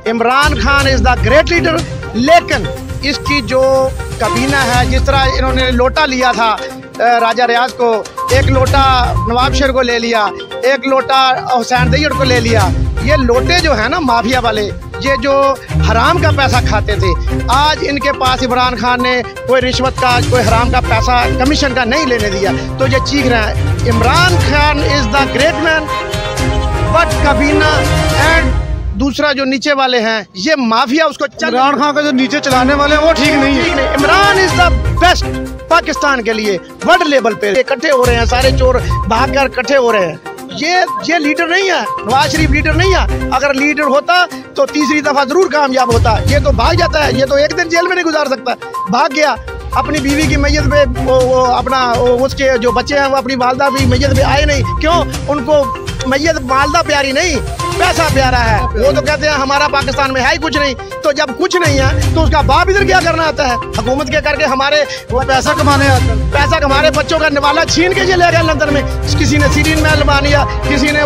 Imran Khan is the great leader, लेकिन इसकी जो कबीना है, जिस तरह इन्होंने लोटा लिया था राजा रियाज को, एक लोटा नवाब शेर को ले लिया, एक लोटा हुसैन दैयड़ को ले लिया। ये लोटे जो है ना माफिया वाले, ये जो हराम का पैसा खाते थे, आज इनके पास इमरान खान ने कोई रिश्वत का, कोई हराम का पैसा कमीशन का नहीं लेने दिया, तो ये चीख रहे हैं Imran Khan is the great man, but कबीना एंड दूसरा जो नीचे वाले हैं ये माफिया उसको। इमरान खान का जो नीचे चलाने वाले हैं वो ठीक नहीं है। Imran is the best Pakistan के लिए वर्ल्ड लेवल पे इकट्ठे हो रहे हैं, सारे चोर भाग कर इकट्ठे हो रहे हैं। ये लीडर नहीं है, नवाज शरीफ लीडर नहीं है। अगर लीडर होता तो तीसरी दफा जरूर कामयाब होता। ये तो भाग जाता है, ये तो एक दिन जेल में नहीं गुजार सकता, भाग गया। अपनी बीवी की मैयत पे वो अपना उसके जो बच्चे हैं वो अपनी वालदा भी मैयत पे आए नहीं, क्यों? उनको मैयत वालदा प्यारी नहीं, पैसा प्यारा है। वो तो कहते हैं हमारा पाकिस्तान में है ही कुछ नहीं, तो जब कुछ नहीं है तो उसका बाप इधर क्या करना आता है? हुकूमत के करके हमारे वो पैसा कमाने आता है। पैसा हमारे बच्चों का निवाला छीन के ये ले गए लंदन में, किसी ने सीरीन में लगा लिया, किसी ने